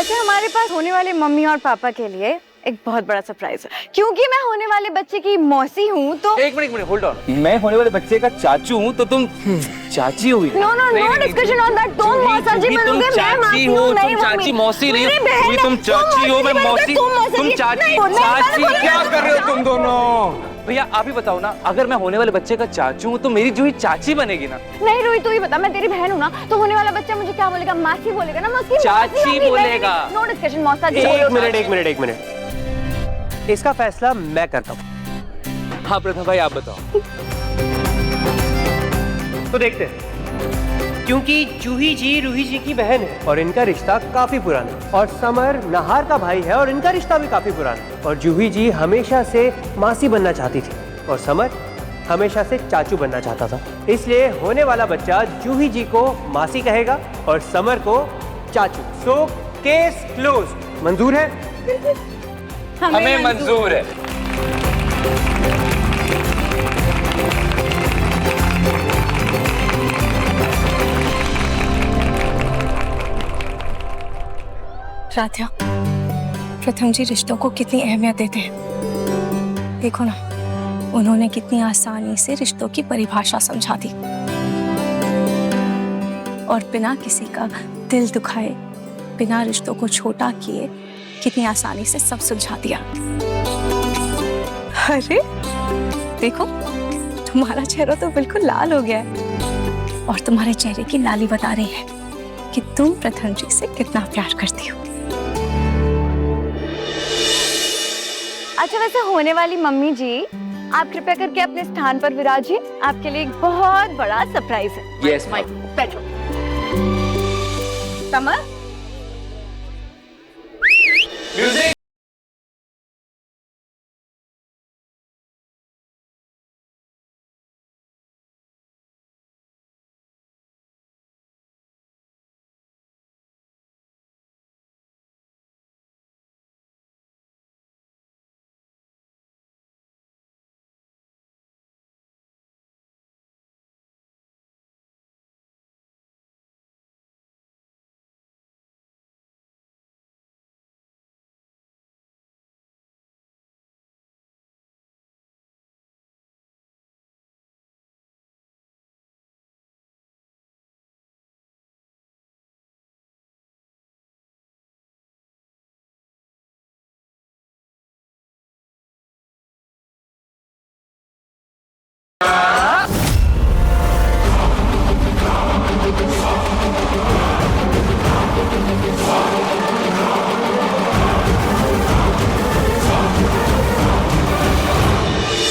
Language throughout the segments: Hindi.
वैसे हमारे पास होने वाले मम्मी और पापा के लिए एक बहुत बड़ा सरप्राइज है, क्योंकि मैं होने वाले बच्चे की मौसी हूँ तो। एक मिनट होल्ड ऑन। मैं होने वाले बच्चे का चाचू हूँ तो तुम चाची हुई। No no no discussion on that. तुम मौसा जी बनोगे, मैं मासी हूँ। नहीं चाची मौसी नहीं हो, तुम चाची हो, मैं मौसी। तुम चाची चाची क्या कर रहे हो तुम दोनों? भैया आप ही बताओ ना, अगर मैं होने वाले बच्चे का चाचू हूँ तो मेरी जूही चाची बनेगी ना? नहीं रोहित, तू ही बता, मैं तेरी बहन हूँ ना, तो होने वाला बच्चा मुझे क्या बोलेगा? मासी बोलेगा ना, मैं उसकी चाची बोलेगा। नो डिस्कशन मौसा जी। एक मिनट, इसका फैसला मैं करता हूँ। हाँ प्रथा भाई आप बताओ। तो देखते हैं, क्योंकि जूही जी रूही जी की बहन है और इनका रिश्ता काफी पुराना है, और समर नहार का भाई है और इनका रिश्ता भी काफी पुराना है। और जूही जी हमेशा से मासी बनना चाहती थी और समर हमेशा से चाचू बनना चाहता था। इसलिए होने वाला बच्चा जूही जी को मासी कहेगा और समर को चाचू। So case close. मंजूर है? हमें मंजूर है। राध्या, प्रथम जी रिश्तों को कितनी अहमियत देते हैं। देखो ना, उन्होंने कितनी आसानी से रिश्तों की परिभाषा समझा दी और बिना किसी का दिल दुखाए, बिना रिश्तों को छोटा किए कितनी आसानी से सब सुलझा दिया। अरे देखो, तुम्हारा चेहरा तो बिल्कुल लाल हो गया है और तुम्हारे चेहरे की लाली बता रही है कि तुम प्रथम जी से कितना प्यार करती हो। अच्छा वैसे होने वाली मम्मी जी, आप कृपया करके अपने स्थान पर विराजिए, आपके लिए एक बहुत बड़ा सरप्राइज है। Yes my. बैठो। समर, म्यूजिक।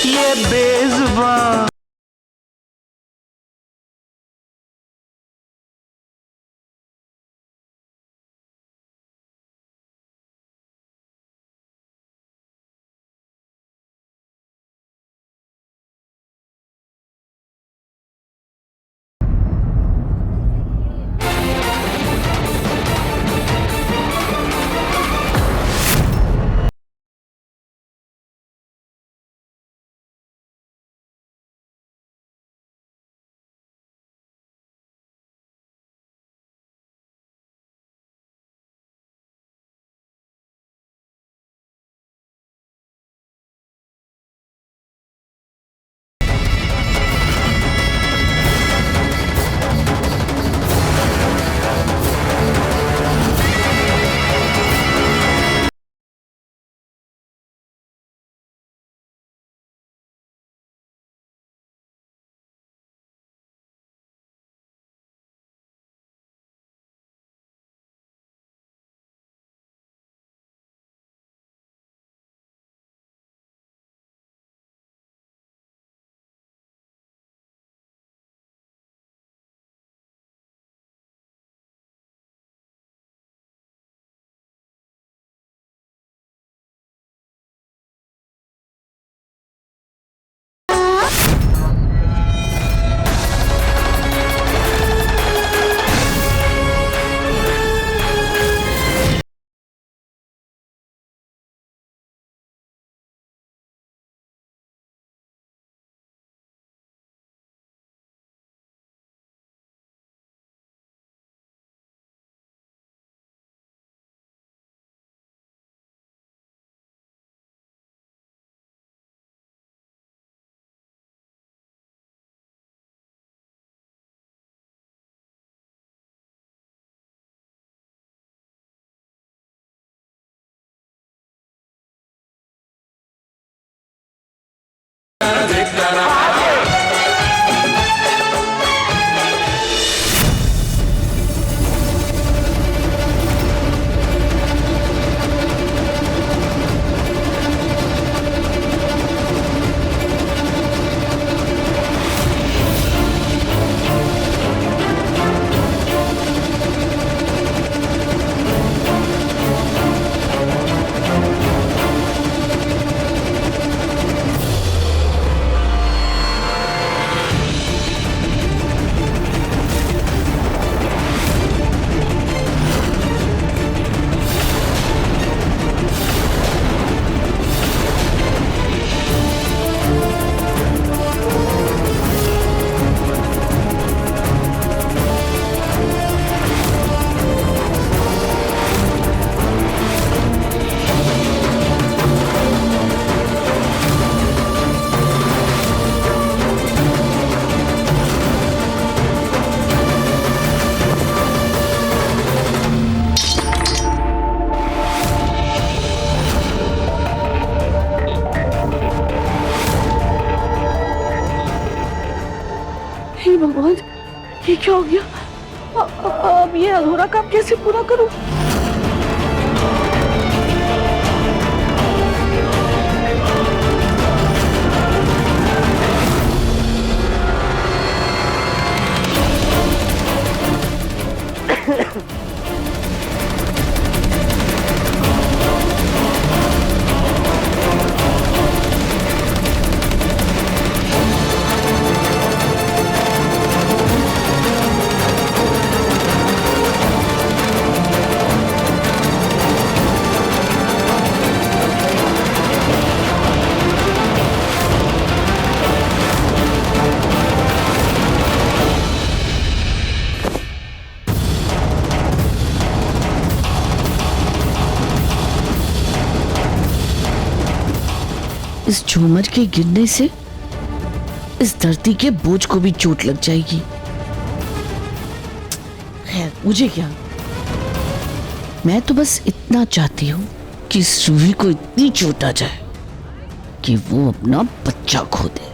ये बेजुबान भगवान, ये क्या हो गया? अब ये अधूरा काम कैसे पूरा करूं? इस झूमर के गिरने से इस धरती के बोझ को भी चोट लग जाएगी। खैर, मुझे क्या, मैं तो बस इतना चाहती हूँ कि इस रूही को इतनी चोट आ जाए कि वो अपना बच्चा खो दे।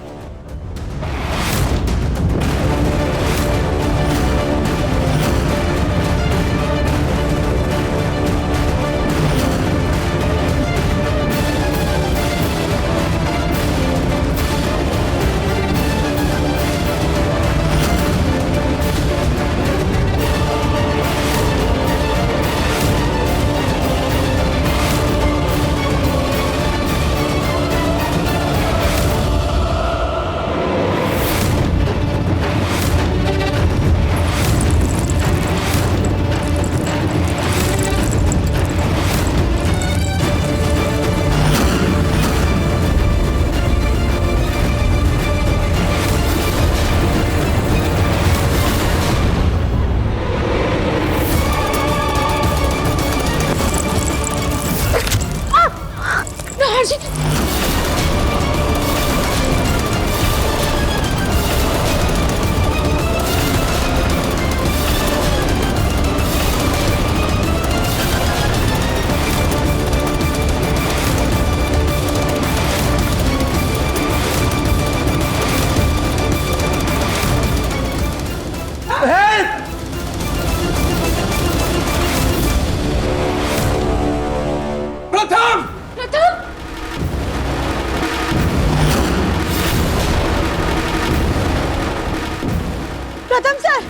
प्रथम सर,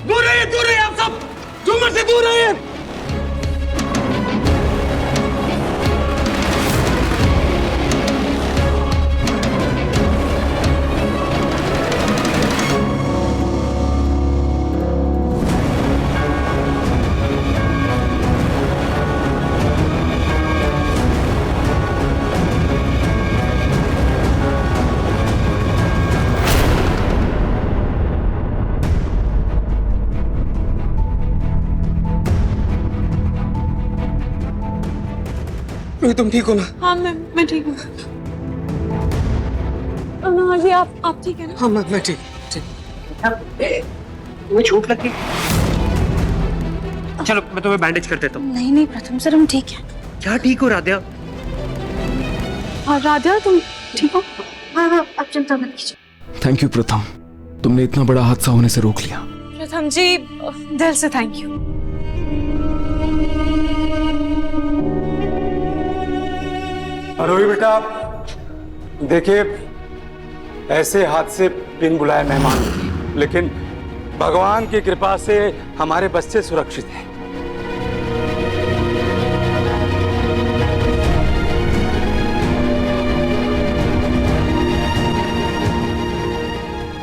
दूर रहिए आप सब, झूमर से दूर रहिए। तुम ठीक हो ना? हाँ मैं ठीक हूँ। हाँ जी, आप ठीक है ना? हाँ मैं ठीक। तुम्हें चोट लग गई? चलो मैं तुम्हें बैंडेज कर देता हूँ। नहीं प्रथम सर, हम ठीक हैं। क्या ठीक हो राध्या? हाँ राधा, तुम ठीक हो? हाँ, आप चिंता मत कीजिए। थैंक यू प्रथम, तुमने इतना बड़ा हादसा होने से रोक लिया। प्रथम जी, दिल से थैंक यू। रोही बेटा, देखिए ऐसे हादसे बिन बुलाए मेहमान होते हैं, लेकिन भगवान की कृपा से हमारे बच्चे सुरक्षित हैं।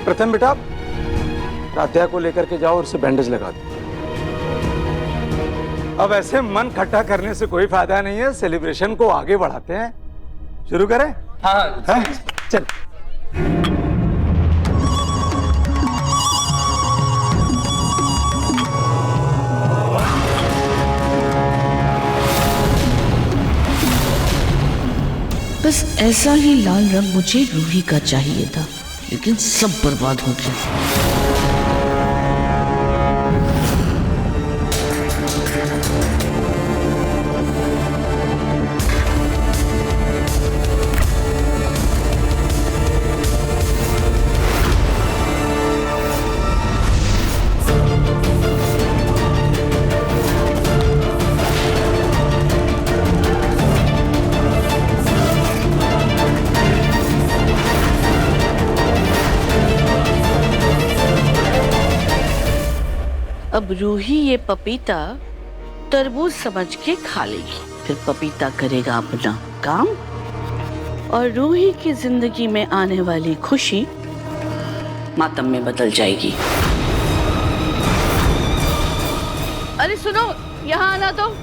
प्रथम बेटा, राध्या को लेकर के जाओ और उसे बैंडेज लगा दो। अब ऐसे मन खट्टा करने से कोई फायदा नहीं है, सेलिब्रेशन को आगे बढ़ाते हैं। शुरू करें? हाँ चल। बस ऐसा ही लाल रंग मुझे रूही का चाहिए था, लेकिन सब बर्बाद हो गया। अब रूही ये पपीता तरबूज समझ के खा लेगी, फिर पपीता करेगा अपना काम और रूही की जिंदगी में आने वाली खुशी मातम में बदल जाएगी। अरे सुनो, यहाँ आना तो।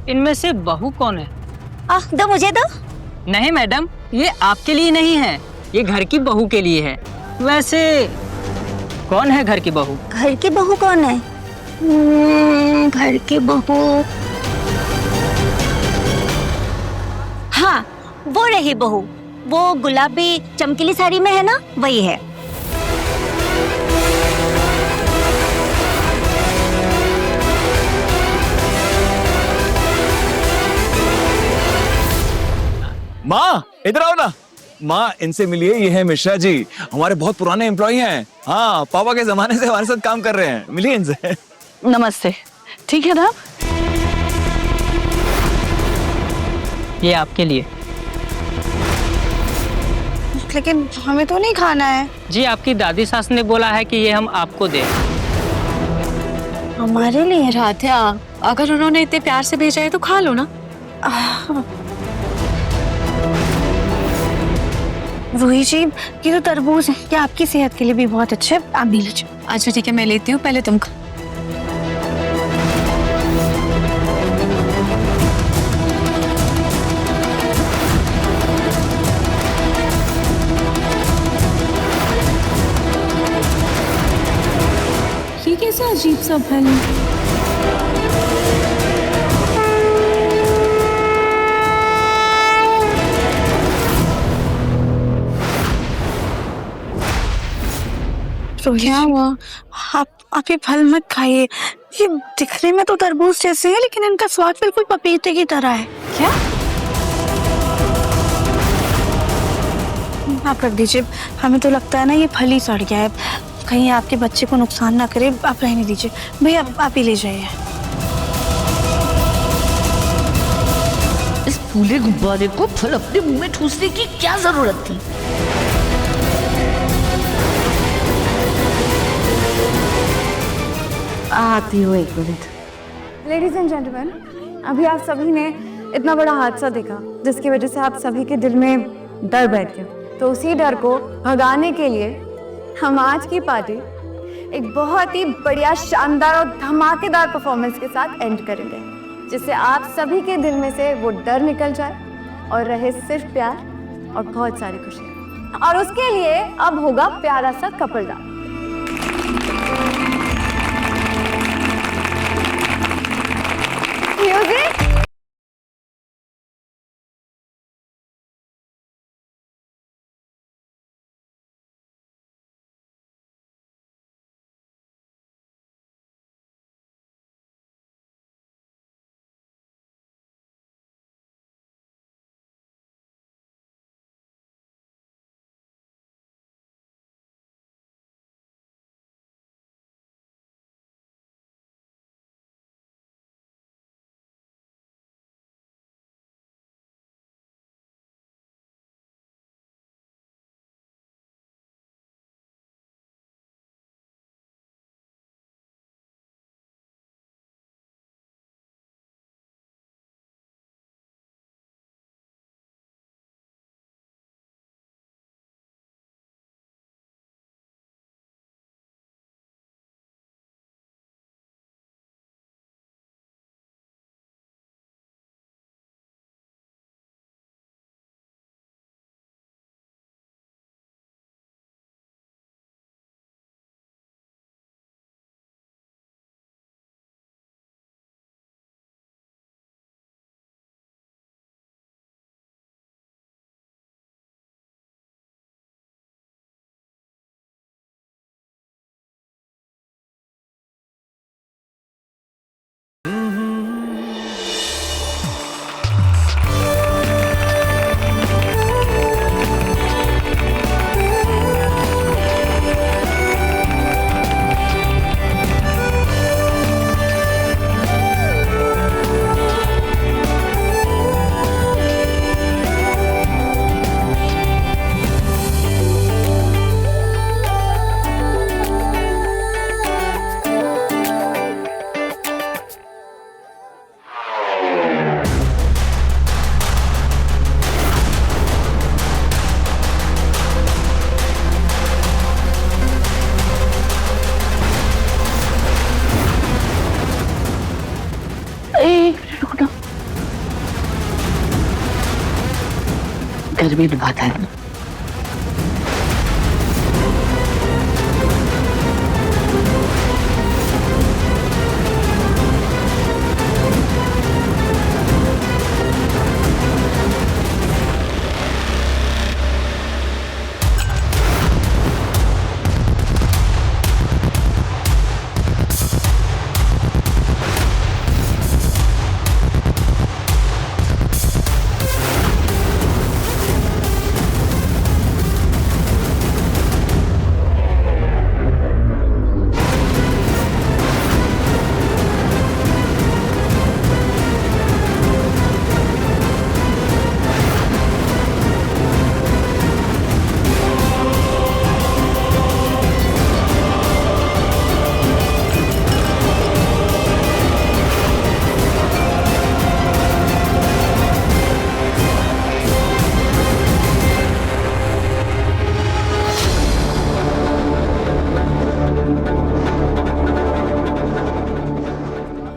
इनमें से बहू कौन है? दो मुझे दो। नहीं मैडम, ये आपके लिए नहीं है, ये घर की बहू के लिए है। वैसे कौन है घर की बहू? घर की बहू कौन है? घर की बहू, हाँ वो रही बहू, वो गुलाबी चमकीली साड़ी में है ना, वही है। माँ इधर आओ ना। माँ इनसे मिलिए, ये है मिश्रा जी, हमारे बहुत पुराने एम्प्लॉय हैं। हाँ, पापा के जमाने से हमारे साथ काम कर रहे हैं, मिलिए इनसे। नमस्ते, ठीक है ना? ये आपके लिए। लेकिन हमें तो नहीं खाना है। जी आपकी दादी सास ने बोला है कि ये हम आपको दें। हमारे लिए? राध्या, अगर उन्होंने इतने प्यार से भेजा है तो खा लो ना। रूही जी, ये तो तरबूज है, ये आपकी सेहत के लिए भी बहुत अच्छे है, आप भी लीजिए। अच्छा ठीक है, मैं लेती हूँ, पहले तुम खा। ये कैसा अजीब सा फल है? क्या हुआ? आप ये फल मत खाइए, ये दिखने में तो तरबूज जैसे है, लेकिन इनका स्वाद बिल्कुल पपीते की तरह है। क्या? आप रख दीजिए, हमें तो लगता है ना ये फल ही सड़ गया है, कहीं आपके बच्चे को नुकसान ना करे, आप रहने दीजिए। भैया आप ही ले जाइए। इस फूले गुब्बारे को फल अपने मुंह में ठूसने की क्या जरूरत थी? आती हूँ एक मिनट। लेडीज एंड जेंटलमैन, अभी आप सभी ने इतना बड़ा हादसा देखा जिसकी वजह से आप सभी के दिल में डर बैठ गया, तो उसी डर को भगाने के लिए हम आज की पार्टी एक बहुत ही बढ़िया, शानदार और धमाकेदार परफॉर्मेंस के साथ एंड करेंगे, जिससे आप सभी के दिल में से वो डर निकल जाए और रहे सिर्फ प्यार और बहुत सारी खुशियाँ। और उसके लिए अब होगा प्यारा सा कपल डांस। म्यूजिक। रुकना, गर्मी निभाता है।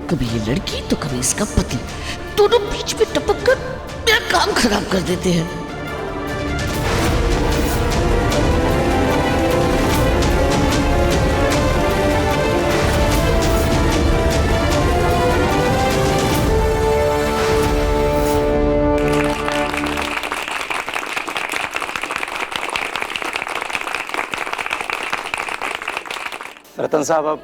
कभी ये लड़की तो कभी इसका पति, दोनों बीच में टपक कर मेरा काम खराब कर देते हैं। रतन साहब, अब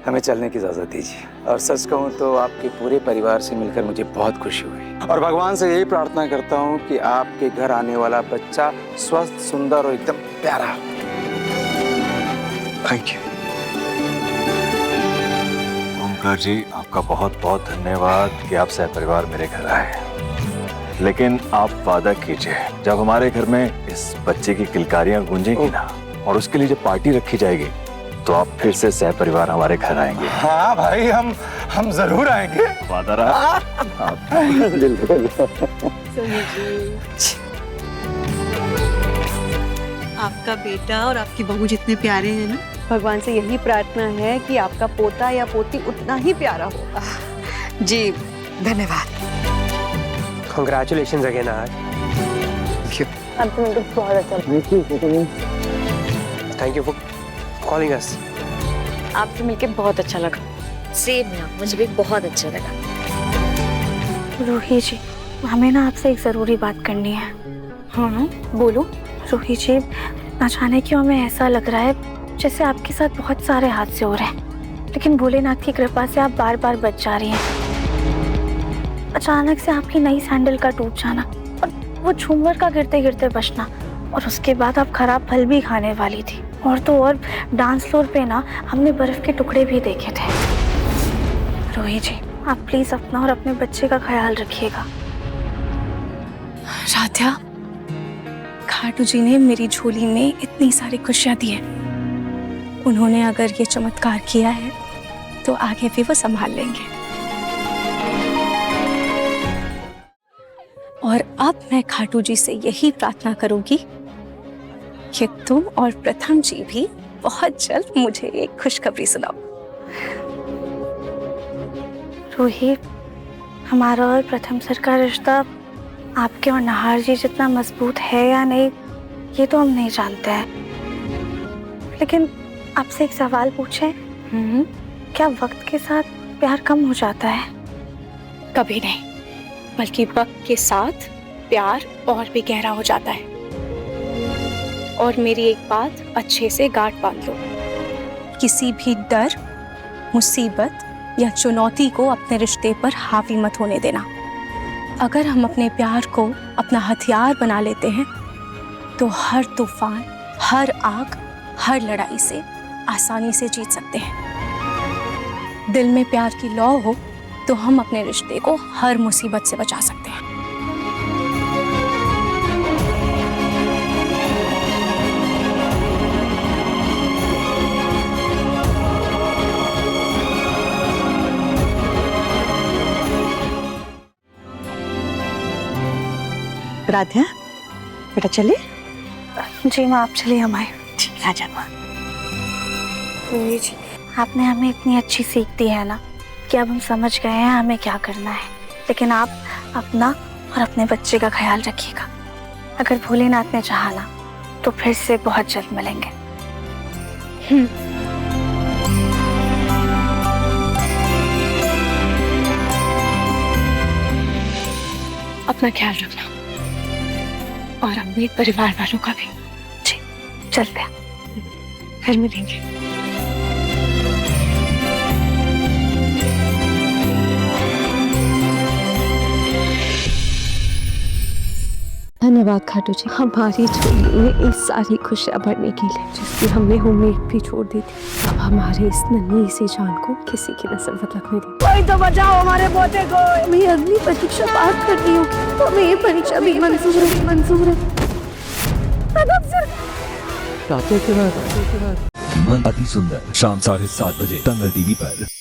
हमें चलने की इजाजत दीजिए। और सच कहूँ तो आपके पूरे परिवार से मिलकर मुझे बहुत खुशी हुई, और भगवान से यही प्रार्थना करता हूँ कि आपके घर आने वाला बच्चा स्वस्थ, सुंदर और एकदम प्यारा हो। थैंक यू ओमकार जी, आपका बहुत बहुत धन्यवाद कि आप सहपरिवार मेरे घर आए। लेकिन आप वादा कीजिए, जब हमारे घर में इस बच्चे की किलकारियां गूंजेंगी ना, और उसके लिए जब पार्टी रखी जाएगी, तो आप फिर से सहपरिवार हमारे घर आएंगे। हाँ भाई, हम जरूर आएंगे। वादा रहा। बिल्कुल। आपका बेटा और आपकी बहू जितने प्यारे हैं ना, भगवान से यही प्रार्थना है कि आपका पोता या पोती उतना ही प्यारा हो। जी धन्यवाद। Congratulations again, Ahad. आपको मिलकर बहुत अच्छा। Thank you for calling us. आपसे मिलके बहुत अच्छा लगा। सेम ना, मुझे भी बहुत अच्छा लगा। रूही जी, हमें ना आपसे एक ज़रूरी बात करनी है। हाँ बोलो। रूही जी, ना जाने क्यों हमें ऐसा लग रहा है जैसे आपके साथ बहुत सारे हादसे हो रहे हैं, लेकिन भोलेनाथ की कृपा से आप बार बार बच जा रही हैं। अचानक से आपकी नई सैंडल का टूट जाना, और वो झूमर का गिरते गिरते बचना, और उसके बाद आप खराब फल भी खाने वाली थी। और तो और डांस फ्लोर पे ना हमने बर्फ के टुकड़े भी देखे थे। रोही जी, आप प्लीज अपना और अपने बच्चे का ख्याल रखिएगा। राध्या, खाटू जी ने मेरी झोली में इतनी सारी खुशियां दी हैं। उन्होंने अगर ये चमत्कार किया है तो आगे भी वो संभाल लेंगे। और अब मैं खाटू जी से यही प्रार्थना करूंगी कि तुम और प्रथम जी भी बहुत जल्द मुझे एक खुशखबरी सुनाओ। रूही, हमारा और प्रथम सर का रिश्ता आपके और नाहर जी जितना मजबूत है या नहीं, ये तो हम नहीं जानते हैं। लेकिन आपसे एक सवाल पूछें, क्या वक्त के साथ प्यार कम हो जाता है? कभी नहीं, बल्कि वक्त के साथ प्यार और भी गहरा हो जाता है। और मेरी एक बात अच्छे से गांठ बांध लो, किसी भी डर, मुसीबत या चुनौती को अपने रिश्ते पर हावी मत होने देना। अगर हम अपने प्यार को अपना हथियार बना लेते हैं तो हर तूफान, हर आग, हर लड़ाई से आसानी से जीत सकते हैं। दिल में प्यार की लौ हो तो हम अपने रिश्ते को हर मुसीबत से बचा सकते हैं। राधिया बेटा चले। जी माँ, आप चलिए हम आए। ठीक, आ जाओ। जी, आपने हमें इतनी अच्छी सीख दी है ना कि अब हम समझ गए हैं हमें क्या करना है। लेकिन आप अपना और अपने बच्चे का ख्याल रखिएगा। अगर भोलेनाथ ने चाहा ना तो फिर से बहुत जल्द मिलेंगे। अपना ख्याल रखना और अपने परिवार वालों का भी। जी, चलते हैं, फिर मिलेंगे। धन्यवाद खाटू जी, हमारी झोली में इस सारी खुशियाँ भरने के लिए जिसकी हमने उम्मीद भी छोड़ दी थी। अब हमारे इस नन्ही सी जान को किसी की नजर मत लगने दी। कोई तो बचाओ हमारे पोते को। मैं अगली परीक्षा पास कर रही हूँ तो मैं ये परीक्षा भी मंजूर है। रातों के बाद मन अति सुंदर शाम 7:30 बजे दंगल टीवी पर।